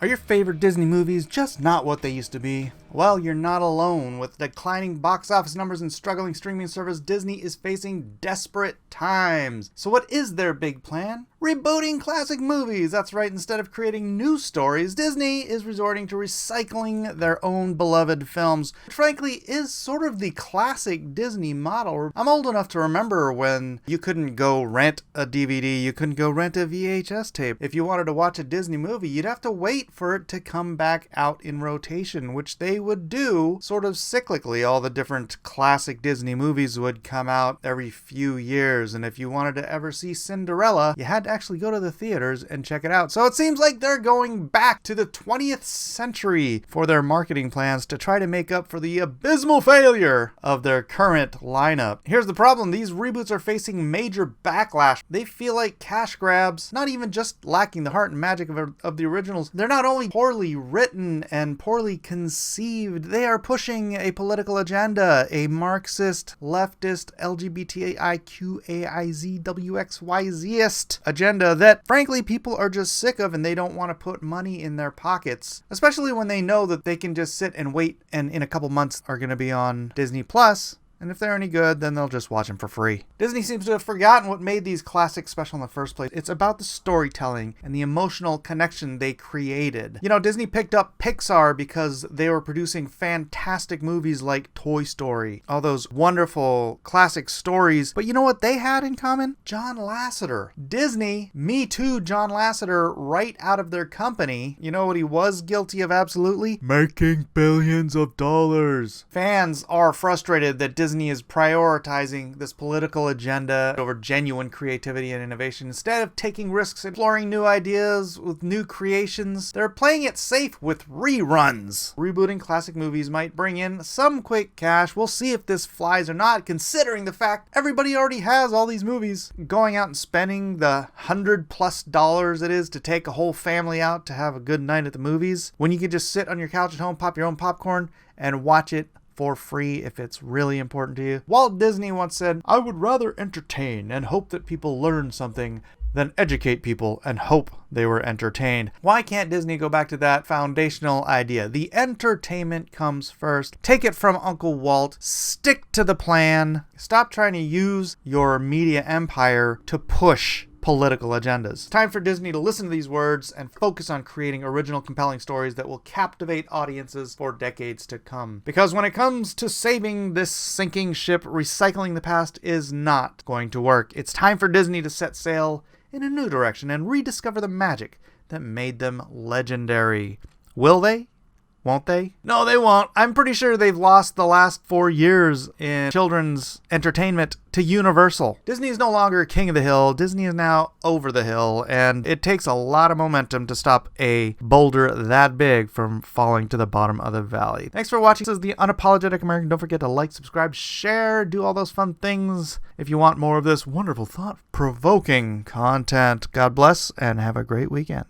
Are your favorite Disney movies just not what they used to be? Well, you're not alone. With declining box office numbers and struggling streaming service, Disney is facing desperate times. So what is their big plan? Rebooting classic movies. That's right, instead of creating new stories, Disney is resorting to recycling their own beloved films, which frankly is sort of the classic Disney model. I'm old enough to remember when you couldn't go rent a DVD, you couldn't go rent a VHS tape. If you wanted to watch a Disney movie, you'd have to wait for it to come back out in rotation, which they would do sort of cyclically. All the different classic Disney movies would come out every few years, and if you wanted to ever see Cinderella, you had to actually go to the theaters and check it out. So it seems like they're going back to the 20th century for their marketing plans to try to make up for the abysmal failure of their current lineup. Here's the problem: these reboots are facing major backlash. They feel like cash grabs, not even just lacking the heart and magic of the originals. They're not only poorly written and poorly conceived, they are pushing a political agenda, a Marxist, leftist, LGBTIQAIZWXYZist agenda that, frankly, people are just sick of, and they don't want to put money in their pockets, especially when they know that they can just sit and wait and in a couple months are going to be on Disney Plus. And if they're any good, then they'll just watch them for free. Disney seems to have forgotten what made these classics special in the first place. It's about the storytelling and the emotional connection they created. You know, Disney picked up Pixar because they were producing fantastic movies like Toy Story, all those wonderful classic stories. But you know what they had in common? John Lasseter. Disney, Me Too John Lasseter, right out of their company. You know what he was guilty of absolutely? Making billions of dollars. Fans are frustrated that Disney is prioritizing this political agenda over genuine creativity and innovation. Instead of taking risks, exploring new ideas with new creations, they're playing it safe with reruns. Rebooting classic movies might bring in some quick cash. We'll see if this flies or not, considering the fact everybody already has all these movies. Going out and spending the $100+ it is to take a whole family out to have a good night at the movies, when you can just sit on your couch at home, pop your own popcorn, and watch it for free if it's really important to you. Walt Disney once said, "I would rather entertain and hope that people learn something than educate people and hope they were entertained." Why can't Disney go back to that foundational idea? The entertainment comes first. Take it from Uncle Walt. Stick to the plan. Stop trying to use your media empire to push political agendas. Time for Disney to listen to these words and focus on creating original, compelling stories that will captivate audiences for decades to come. Because when it comes to saving this sinking ship, recycling the past is not going to work. It's time for Disney to set sail in a new direction and rediscover the magic that made them legendary. Will they? Won't they? No, they won't. I'm pretty sure they've lost the last 4 years in children's entertainment to Universal. Disney is no longer king of the hill. Disney is now over the hill, and it takes a lot of momentum to stop a boulder that big from falling to the bottom of the valley. Thanks for watching. This is The Unapologetic American. Don't forget to like, subscribe, share, do all those fun things if you want more of this wonderful, thought-provoking content. God bless, and have a great weekend.